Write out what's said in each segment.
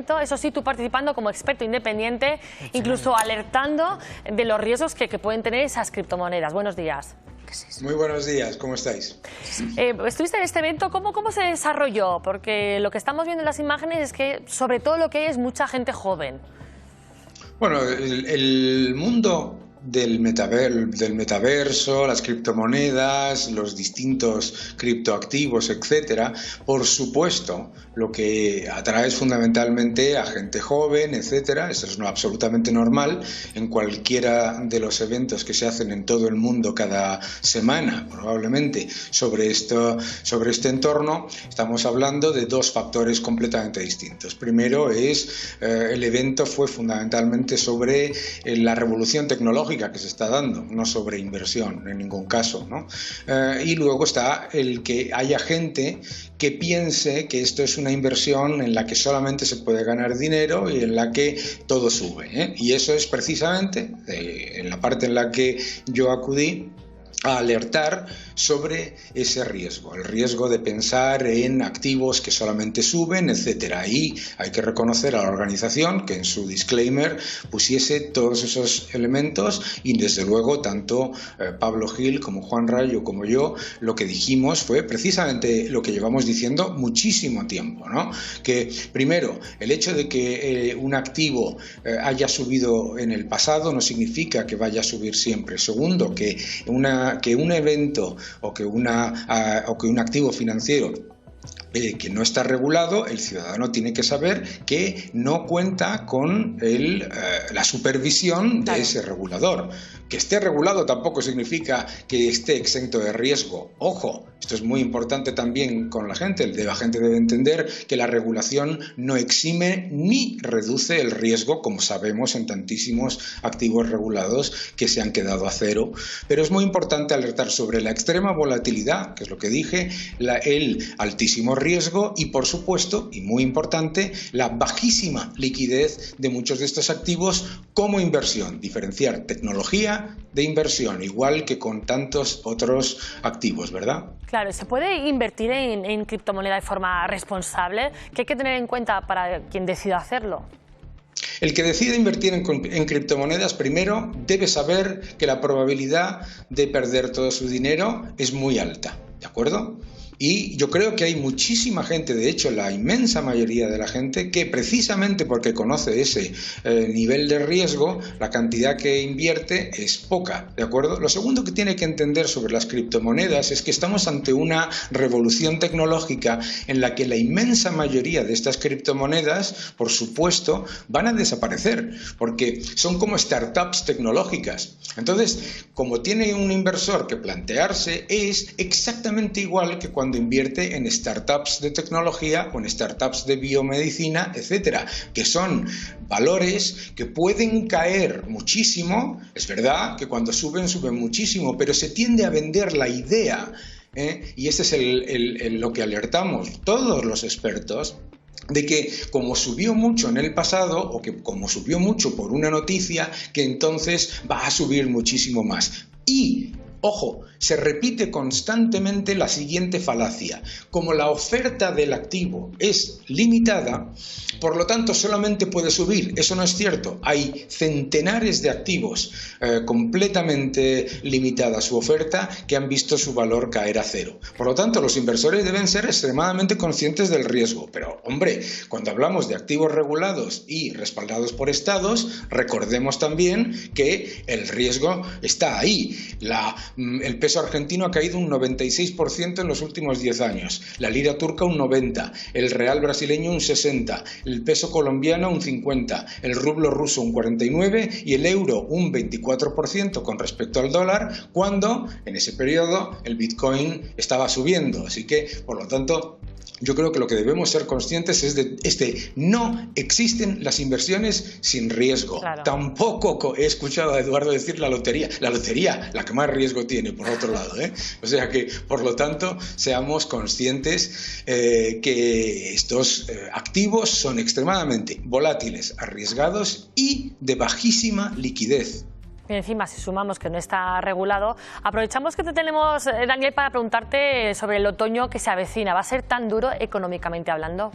evento, eso sí, tú participando como experto independiente, incluso alertando de los riesgos que pueden tener esas criptomonedas. Buenos días. Muy buenos días, ¿cómo estáis? Estuviste en este evento, ¿cómo se desarrolló? Porque lo que estamos viendo en las imágenes es que sobre todo lo que hay es mucha gente joven. Bueno, el mundo del metaverso, las criptomonedas, los distintos criptoactivos, etcétera, por supuesto, lo que atrae es fundamentalmente a gente joven, etcétera. Eso es absolutamente normal en cualquiera de los eventos que se hacen en todo el mundo cada semana, probablemente sobre este entorno. Estamos hablando de dos factores completamente distintos. Primero es el evento fue fundamentalmente sobre la revolución tecnológica que se está dando, no sobre inversión en ningún caso, ¿no? Y luego está el que haya gente que piense que esto es una inversión en la que solamente se puede ganar dinero y en la que todo sube, ¿eh? Y eso es precisamente en la parte en la que yo acudí a alertar sobre ese riesgo, el riesgo de pensar en activos que solamente suben, etcétera. Y hay que reconocer a la organización que en su disclaimer pusiese todos esos elementos y desde luego tanto Pablo Gil como Juan Rayo como yo lo que dijimos fue precisamente lo que llevamos diciendo muchísimo tiempo, ¿no? Que primero, el hecho de que un activo haya subido en el pasado no significa que vaya a subir siempre. Segundo, que un evento o que un activo financiero que no está regulado, el ciudadano tiene que saber que no cuenta con la supervisión de ese regulador. Que esté regulado tampoco significa que esté exento de riesgo. Ojo, esto es muy importante también con la gente. La gente debe entender que la regulación no exime ni reduce el riesgo, como sabemos en tantísimos activos regulados que se han quedado a cero. Pero es muy importante alertar sobre la extrema volatilidad, que es lo que dije, el altísimo riesgo y, por supuesto, y muy importante, la bajísima liquidez de muchos de estos activos como inversión. Diferenciar tecnología de inversión, igual que con tantos otros activos, ¿verdad? Claro, ¿se puede invertir en criptomoneda de forma responsable? ¿Qué hay que tener en cuenta para quien decida hacerlo? El que decide invertir en criptomonedas, primero, debe saber que la probabilidad de perder todo su dinero es muy alta, ¿de acuerdo? Y yo creo que hay muchísima gente, de hecho la inmensa mayoría de la gente, que precisamente porque conoce ese nivel de riesgo, la cantidad que invierte es poca, ¿de acuerdo? Lo segundo que tiene que entender sobre las criptomonedas es que estamos ante una revolución tecnológica en la que la inmensa mayoría de estas criptomonedas, por supuesto, van a desaparecer, porque son como startups tecnológicas. Entonces, como tiene un inversor que plantearse, es exactamente igual que cuando invierte en startups de tecnología o en startups de biomedicina, etcétera, que son valores que pueden caer muchísimo. Es verdad que cuando suben muchísimo, pero se tiende a vender la idea, y ese es lo que alertamos todos los expertos, de que como subió mucho en el pasado o que como subió mucho por una noticia, que entonces va a subir muchísimo más. Y ojo, se repite constantemente la siguiente falacia. Como la oferta del activo es limitada, por lo tanto solamente puede subir. Eso no es cierto. Hay centenares de activos completamente limitada su oferta que han visto su valor caer a cero. Por lo tanto, los inversores deben ser extremadamente conscientes del riesgo. Pero, hombre, cuando hablamos de activos regulados y respaldados por estados, recordemos también que el riesgo está ahí. El peso argentino ha caído un 96% en los últimos 10 años, la lira turca un 90%, el real brasileño un 60%, el peso colombiano un 50%, el rublo ruso un 49% y el euro un 24% con respecto al dólar, cuando en ese periodo el Bitcoin estaba subiendo. Así que, por lo tanto, yo creo que lo que debemos ser conscientes es de no existen las inversiones sin riesgo. Claro. Tampoco he escuchado a Eduardo decir la lotería, la que más riesgo tiene, por otro lado, ¿eh? O sea que, por lo tanto, seamos conscientes que estos activos son extremadamente volátiles, arriesgados y de bajísima liquidez. Y encima, si sumamos que no está regulado, aprovechamos que te tenemos, Daniel, para preguntarte sobre el otoño que se avecina. ¿Va a ser tan duro económicamente hablando?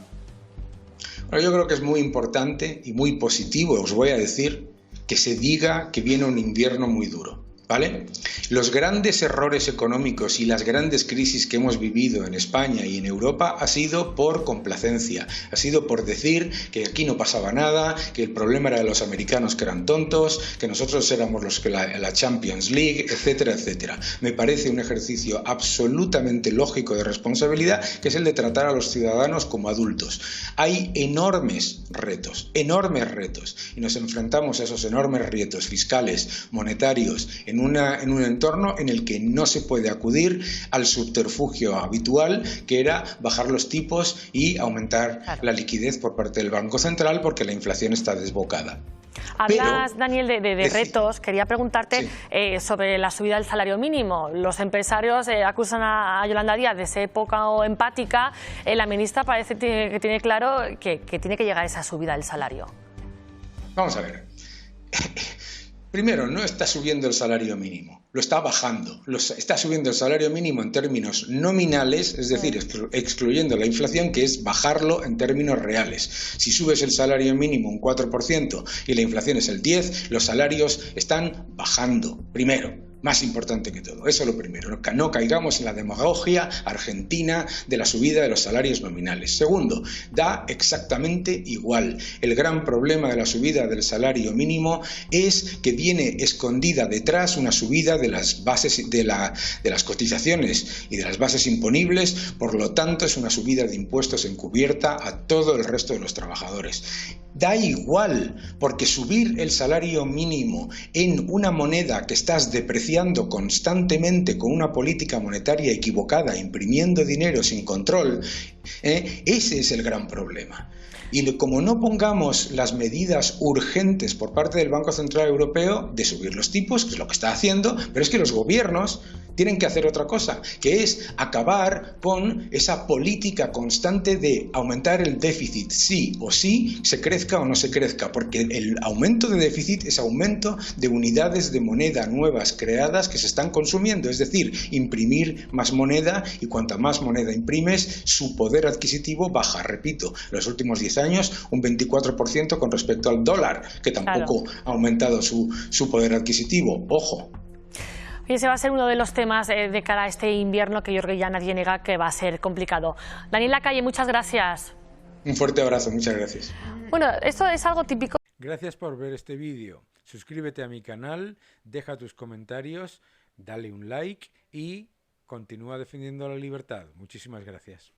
Bueno, yo creo que es muy importante y muy positivo, os voy a decir, que se diga que viene un invierno muy duro, ¿vale? Los grandes errores económicos y las grandes crisis que hemos vivido en España y en Europa ha sido por complacencia, ha sido por decir que aquí no pasaba nada, que el problema era de los americanos que eran tontos, que nosotros éramos los que la Champions League, etcétera, etcétera. Me parece un ejercicio absolutamente lógico de responsabilidad, que es el de tratar a los ciudadanos como adultos. Hay enormes retos, y nos enfrentamos a esos enormes retos fiscales, monetarios, en un entorno en el que no se puede acudir al subterfugio habitual, que era bajar los tipos y aumentar la liquidez por parte del Banco Central, porque la inflación está desbocada. Hablas, Pero, Daniel, de retos. Quería preguntarte sí. sobre la subida del salario mínimo. Los empresarios acusan a Yolanda Díaz de ser poco empática. La ministra parece que tiene claro que tiene que llegar esa subida del salario. Vamos a ver. Primero, no está subiendo el salario mínimo, lo está bajando. Está subiendo el salario mínimo en términos nominales, es decir, excluyendo la inflación, que es bajarlo en términos reales. Si subes el salario mínimo un 4% y la inflación es el 10%, los salarios están bajando, primero. Más importante que todo, eso es lo primero, no caigamos en la demagogia argentina de la subida de los salarios nominales. Segundo, da exactamente igual. El gran problema de la subida del salario mínimo es que viene escondida detrás una subida de las bases de las cotizaciones y de las bases imponibles, por lo tanto es una subida de impuestos encubierta a todo el resto de los trabajadores. Da igual, porque subir el salario mínimo en una moneda que estás depreciando constantemente con una política monetaria equivocada, imprimiendo dinero sin control, ese es el gran problema. Y como no pongamos las medidas urgentes por parte del Banco Central Europeo de subir los tipos, que es lo que está haciendo, pero es que los gobiernos tienen que hacer otra cosa, que es acabar con esa política constante de aumentar el déficit, sí o sí, se crezca o no se crezca, porque el aumento de déficit es aumento de unidades de moneda nuevas creadas que se están consumiendo, es decir, imprimir más moneda, y cuanta más moneda imprimes, su poder adquisitivo baja. Repito, en los últimos 10 años un 24% con respecto al dólar, que tampoco ha aumentado su poder adquisitivo. Ojo. Y ese va a ser uno de los temas de cara a este invierno, que yo creo que ya nadie niega que va a ser complicado. Daniel Lacalle, muchas gracias. Un fuerte abrazo, muchas gracias. Bueno, esto es algo típico. Gracias por ver este vídeo. Suscríbete a mi canal, deja tus comentarios, dale un like y continúa defendiendo la libertad. Muchísimas gracias.